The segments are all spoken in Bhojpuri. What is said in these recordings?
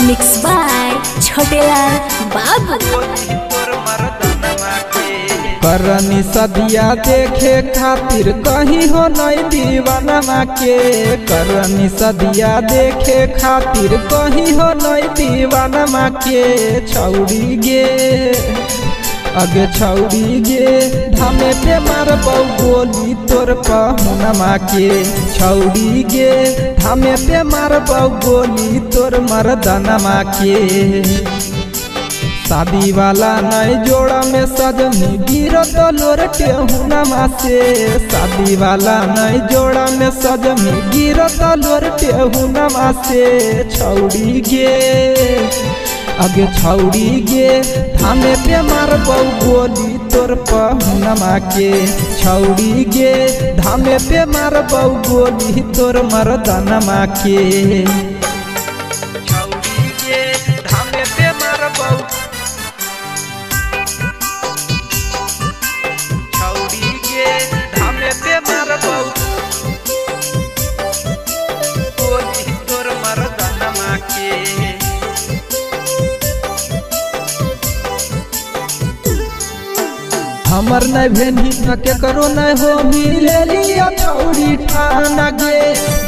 मिक्स बाय छोटेलाल बाबू। करनी सदिया देखे खातिर कहीं हो नहीं दीवाना के। करनी सदिया देखे खातिर कहीं हो नहीं दीवाना के। छौड़ी गे अगे छौड़ी गे धामे पे मार गोली तोर पहुनमा के। छौड़ी गे धामे पे मार गोली तोर मर्दनमा के। शादी वाला नई जोड़ा में सजनी गिरो तो लोरटे हुनमा से। शादी वाला नई जोड़ा में सजनी गिरो तो लोरटे हुनमा से। छौड़ी गे अगे छौड़ी गे थामे पे मार गोली तोर पहुनमा के। छौड़ी गे धामे पे मार गोली तोर मर्दनमा के। छौड़ी गे धामे पे मार हमर नहीं भेनी के करो नहीं हो मिले लिया छौड़ी ठाना गे।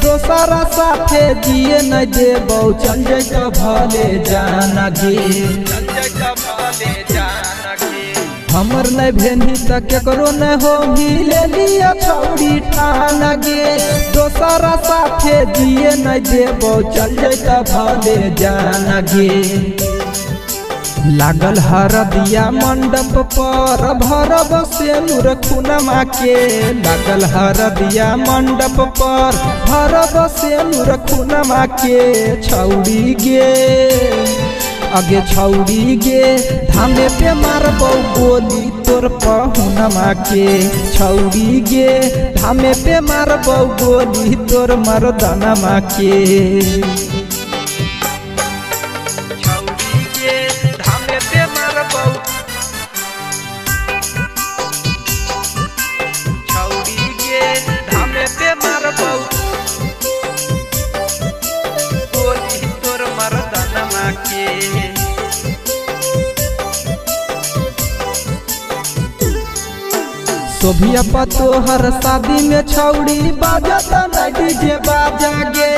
दोसरा साथे दिए नहीं देबो चल जाए भले जाना गे। हमर नहीं भेनी के करो नहीं हो मिले लिया छौड़ी ठाना गे। दोसरा साथे दिए नहीं देबो चल जाए भले जाना गे। लागल हरदिया मंडप पर भरब से नूर खुनमा के। लागल हरदिया मंडप पर भरब से नूर खुनमा के। छौड़ी गे अगे छौड़ी गे धामे पे मारब गोली तोर पहुनमा के। छौड़ी गे धामे पे मारब गोली तोर मर्दनमा के। सोभिया पतोहर शादी में छौड़ी बाजता नहीं डीजे बाजा गे।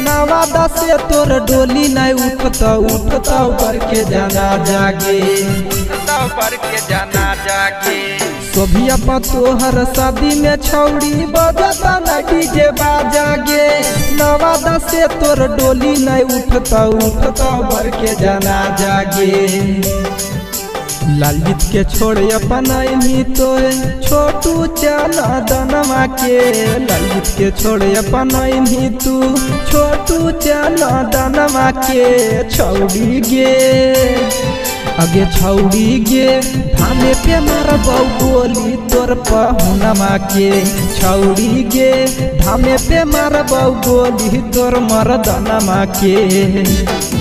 नवादा से तोर डोली नहीं उठता उठता ऊपर के जाना जागे। ऊपर के जाना जागे सोभिया पतोहर शादी में छौड़ी बाजता नहीं डीजे बाजा गे। नवादा से तोर डोली नहीं उठता उठता ऊपर के जाना जागे। लालित के छोड़ अपनाई तो छोटू चना दनमा के। लालित के छोड़ अपनाई तू छोटू चना दनमा के। छौड़ी गे अगे छौड़ी गे धामे पे मारब गोली तोर पहुनमा के। छौड़ी गे धामे पे मारब गोली तोर मर्दनमा के।